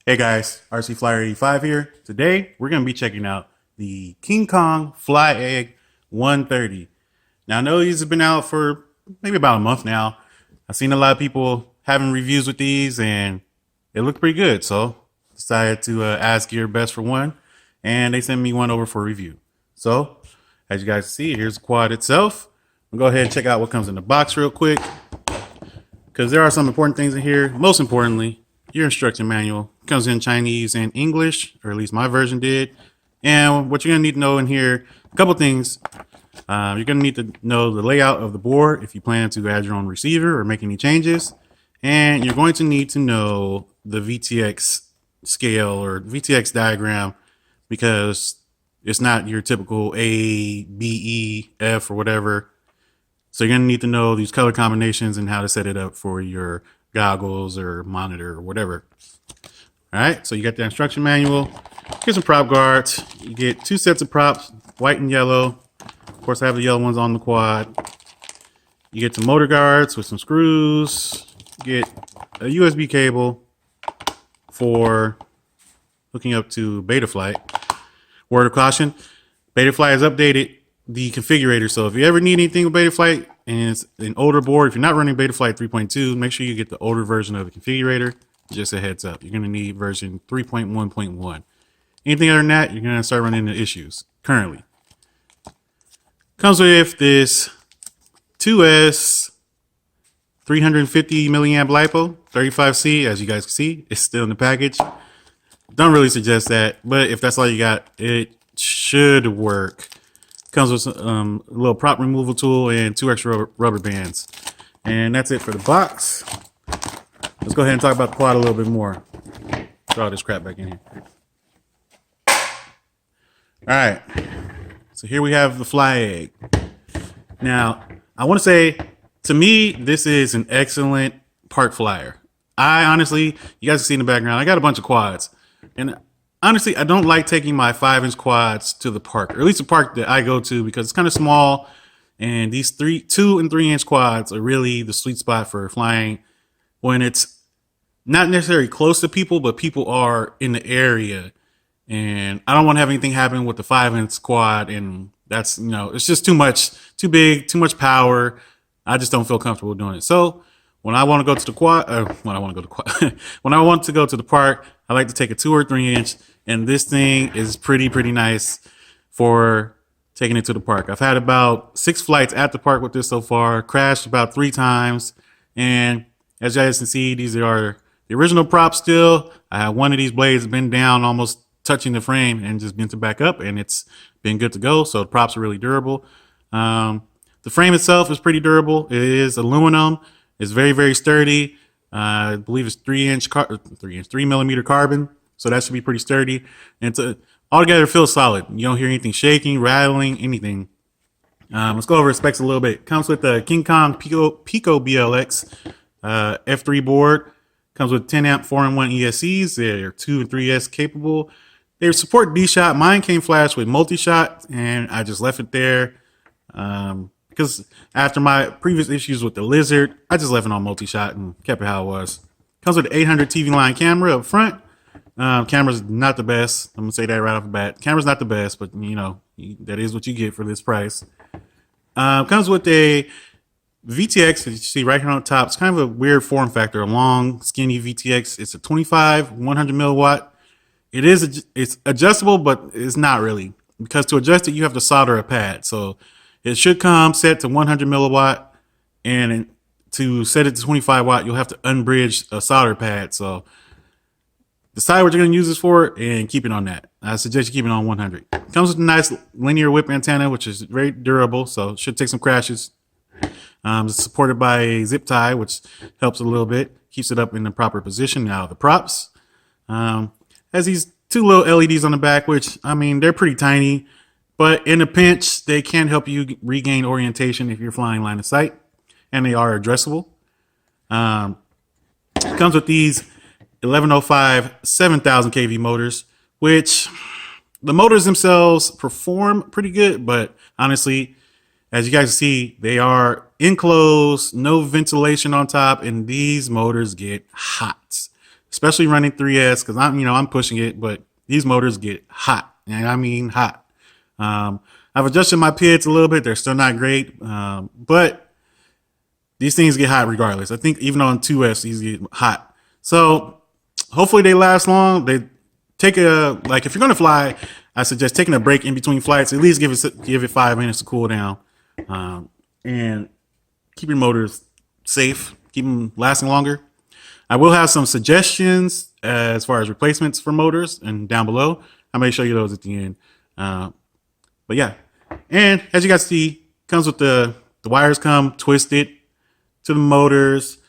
Hey guys, RC Flyer 85 here. Today we're going to be checking out the KingKong Fly Egg 130. Now I know these have been out for maybe about a month now. I've seen a lot of people having reviews with these and they look pretty good. So decided to ask your best for one, and they sent me one over for review. So as you guys see, here's the quad itself. We'll go ahead and check out what comes in the box real quick, because there are some important things in here. Most importantly, your instruction manual comes in Chinese and English, or at least my version did. And what you're going to need to know in here, a couple things. You're going to need to know the layout of the board if you plan to add your own receiver or make any changes. And you're going to need to know the VTX scale or VTX diagram, because it's not your typical A, B, E, F, or whatever. So you're going to need to know these color combinations and how to set it up for your goggles or monitor or whatever. All right, so you got the instruction manual. Get some prop guards. You get two sets of props, white and yellow. Of course, I have the yellow ones on the quad. You get some motor guards with some screws. You get a USB cable for hooking up to Betaflight. Word of caution, Betaflight has updated the configurator. So if you ever need anything with Betaflight and it's an older board, if you're not running Betaflight 3.2, make sure you get the older version of the configurator. Just a heads up, you're going to need version 3.1.1. Anything other than that, you're going to start running into issues currently. Comes with this 2S 350 milliamp LiPo 35C. As you guys can see, it's still in the package. Don't really suggest that, but if that's all you got, it should work. Comes with a little prop removal tool and two extra rubber bands. And that's it for the box. Let's go ahead and talk about the quad a little bit more. Throw all this crap back in here. All right. So here we have the Fly Egg. Now, I want to say, to me, this is an excellent park flyer. I honestly, you guys can see in the background, I got a bunch of quads. And honestly, I don't like taking my 5-inch quads to the park, or at least the park that I go to, because it's kind of small. And these 2 and 3-inch quads are really the sweet spot for flying when it's not necessarily close to people, but people are in the area. And I don't want to have anything happen with the 5-inch quad. And that's, it's just too much, too big, too much power. I just don't feel comfortable doing it. So when I want to go to the quad, when I want to go to the park, I like to take a 2 or 3-inch, and this thing is pretty nice for taking it to the park. I've had about 6 flights at the park with this so far, crashed about 3 times. And as you guys can see, these are the original props still. I have one of these blades been down, almost touching the frame, and just bent it back up, and it's been good to go. So the props are really durable. The frame itself is pretty durable. It is aluminum. It's very sturdy. I believe it's 3 millimeter carbon. So that should be pretty sturdy. And it's altogether it feels solid. You don't hear anything shaking, rattling, anything. Let's go over the specs a little bit. Comes with the KingKong Pico BLX F3 board. Comes with 10 amp 4-in-1 ESCs. They're 2 and 3S capable. They support D-Shot. Mine came flashed with multi-shot, and I just left it there. Because after my previous issues with the Lizard, I just left it on multi-shot and kept it how it was. Comes with an 800 TV line camera up front. Camera's not the best. I'm going to say that right off the bat. Camera's not the best, but that is what you get for this price. Comes with a VTX, as you see right here on top. It's kind of a weird form factor, a long, skinny VTX. It's a 25, 100 milliwatt. It's adjustable, but it's not really. Because to adjust it, you have to solder a pad. So it should come set to 100 milliwatt, and to set it to 25 watt, you'll have to unbridge a solder pad. So decide what you're going to use this for and keep it on that. I suggest you keep it on 100. Comes with a nice linear whip antenna, which is very durable, so it should take some crashes. It's supported by a zip tie, which helps a little bit, keeps it up in the proper position. Now the props has these 2 little LEDs on the back, which, they're pretty tiny. But in a pinch, they can help you regain orientation if you're flying line of sight, and they are addressable. It comes with these 1105 7000 kV motors, which the motors themselves perform pretty good, but honestly, as you guys see, they are enclosed, no ventilation on top, and these motors get hot. especially running 3S because I'm pushing it, but these motors get hot, and I mean hot. I've adjusted my pits a little bit; they're still not great, but these things get hot regardless. I think even on 2S, these get hot. So hopefully they last long. They take if you're gonna fly, I suggest taking a break in between flights. At least give it 5 minutes to cool down, and keep your motors safe. Keep them lasting longer. I will have some suggestions as far as replacements for motors and down below. I may show you those at the end. But yeah, and as you guys see, comes with the wires come twisted to the motors.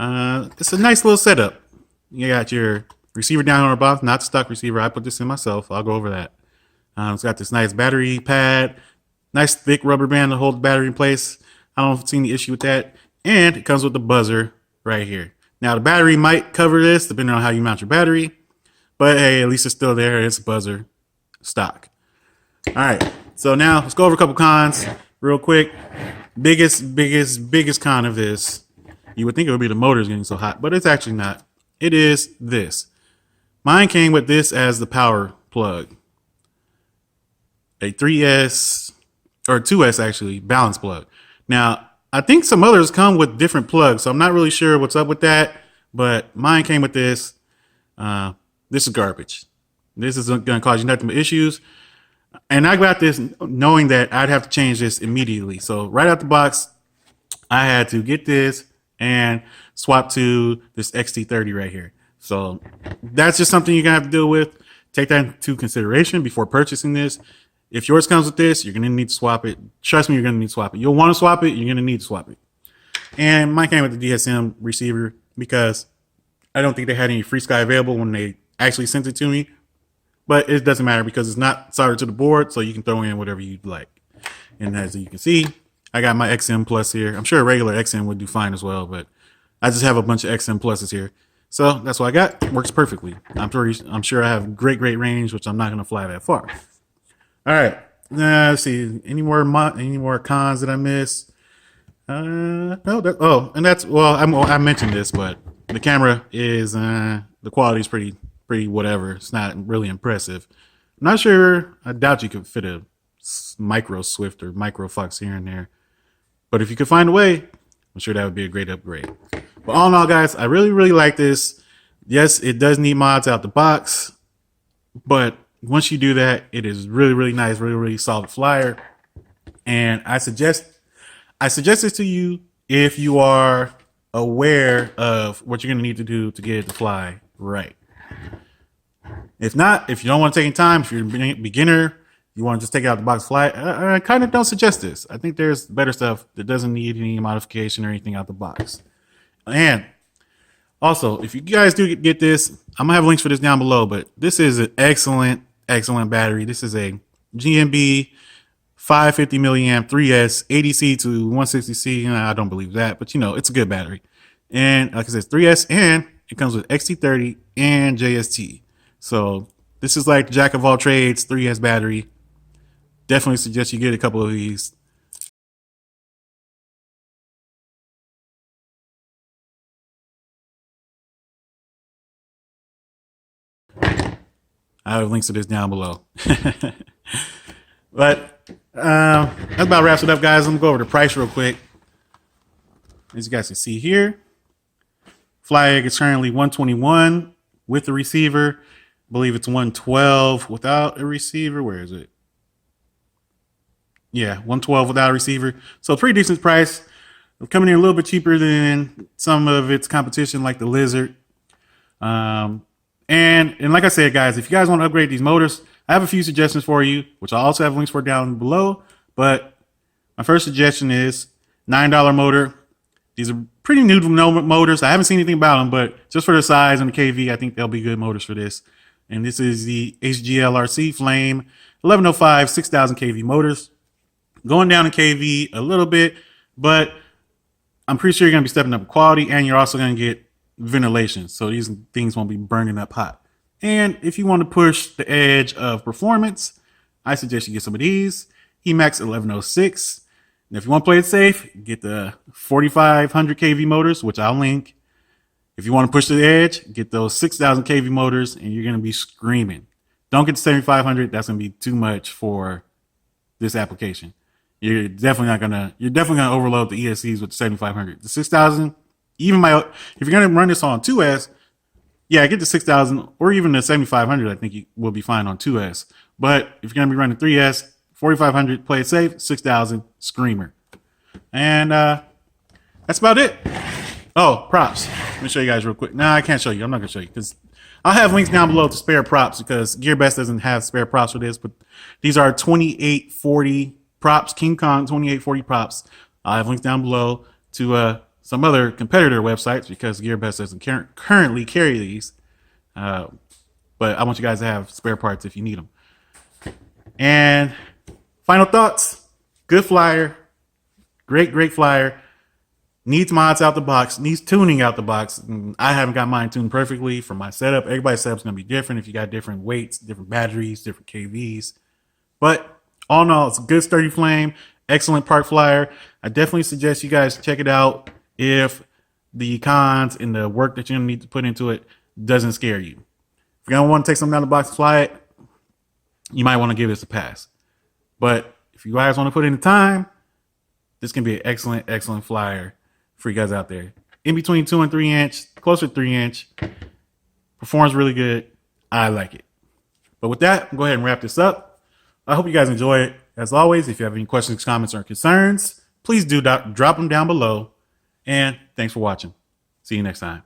It's a nice little setup. You got your receiver down on the bottom, not stock receiver. I put this in myself. I'll go over that. It's got this nice battery pad, nice thick rubber band to hold the battery in place. I don't see any issue with that. And it comes with the buzzer right here. Now the battery might cover this depending on how you mount your battery, but hey, at least it's still there. It's buzzer stock. All right, so now let's go over a couple cons real quick. Biggest con of this, you would think it would be the motors getting so hot, but it's actually not. It is this. Mine came with this as the power plug. A 3S or 2S actually balance plug. Now, I think some others come with different plugs, so I'm not really sure what's up with that, but mine came with this. This is garbage. This is going to cause you nothing but issues. And I got this knowing that I'd have to change this immediately. So right out the box, I had to get this and swap to this XT30 right here. So that's just something you're going to have to deal with. Take that into consideration before purchasing this. If yours comes with this, you're going to need to swap it. Trust me, you're going to need to swap it. You'll want to swap it. You're going to need to swap it. And mine came with the DSM receiver because I don't think they had any FreeSky available when they actually sent it to me. But it doesn't matter because it's not soldered to the board, so you can throw in whatever you'd like. And as you can see, I got my XM Plus here. I'm sure a regular XM would do fine as well, but I just have a bunch of XM Pluses here. So that's what I got. It works perfectly. I'm sure I have great range, which I'm not going to fly that far. All right. Let's see. Any more cons that I missed? No. I mentioned this, but the camera is the quality is pretty whatever. It's not really impressive. I'm not sure. I doubt you could fit a micro Swift or micro Fox here and there. But if you could find a way, I'm sure that would be a great upgrade. But all in all, guys, I really like this. Yes, it does need mods out the box, but once you do that, it is really nice, really solid flyer. And I suggest this to you if you are aware of what you're going to need to do to get it to fly right. If not, if you don't want to take any time, if you're a beginner, you want to just take it out the box fly, I kind of don't suggest this. I think there's better stuff that doesn't need any modification or anything out the box. And also, if you guys do get this, I'm gonna have links for this down below, but this is an excellent battery. This is a GMB 550 milliamp 3S ADC to 160C. I don't believe that, but it's a good battery. And like I said, it's 3S, and it comes with XT30 and JST. So this is like jack of all trades 3S battery. Definitely suggest you get a couple of these. I have links to this down below. But that about wraps it up, guys. I'm gonna go over the price real quick. As you guys can see here, FlyEgg is currently $121 with the receiver. I believe it's $112 without a receiver. Where is it? Yeah, $112 without a receiver. So pretty decent price. Coming in a little bit cheaper than some of its competition, like the Lizard. And like I said, guys, if you guys want to upgrade these motors, I have a few suggestions for you, which I also have links for down below. But my first suggestion is $9 motor. These are pretty new motors. I haven't seen anything about them, but just for the size and the KV, I think they'll be good motors for this. And this is the HGLRC Flame 1105 6000 kV motors. Going down in kV a little bit, but I'm pretty sure you're going to be stepping up quality, and you're also going to get ventilation, so these things won't be burning up hot. And if you want to push the edge of performance, I suggest you get some of these. Emax 1106. And if you want to play it safe, get the 4500 kV motors, which I'll link. If you want to push to the edge, get those 6,000 kV motors and you're going to be screaming. Don't get the 7,500. That's going to be too much for this application. You're definitely going to overload the ESCs with the 7,500. The 6,000, if you're going to run this on 2S, yeah, get the 6,000 or even the 7,500. I think you will be fine on 2S. But if you're going to be running 3S, 4,500, play it safe, 6,000, screamer. And that's about it. Oh, props. Let me show you guys real quick. Nah, I can't show you. I'm not going to show you because I'll have links down below to spare props because GearBest doesn't have spare props for this. But these are 2840 props, KingKong 2840 props. I'll have links down below to some other competitor websites because GearBest doesn't currently carry these. But I want you guys to have spare parts if you need them. And final thoughts. Good flyer. Great flyer. Needs mods out the box. Needs tuning out the box. I haven't got mine tuned perfectly for my setup. Everybody's setup's going to be different if you got different weights, different batteries, different KVs. But all in all, it's a good sturdy flame. Excellent park flyer. I definitely suggest you guys check it out if the cons and the work that you're going to need to put into it doesn't scare you. If you're going to want to take something out of the box and fly it, you might want to give this a pass. But if you guys want to put in the time, this can be an excellent flyer for you guys out there. In between 2 and 3 inch, closer to 3 inch. Performs really good. I like it. But with that, go ahead and wrap this up. I hope you guys enjoy it. As always, if you have any questions, comments, or concerns, please do drop them down below. And thanks for watching. See you next time.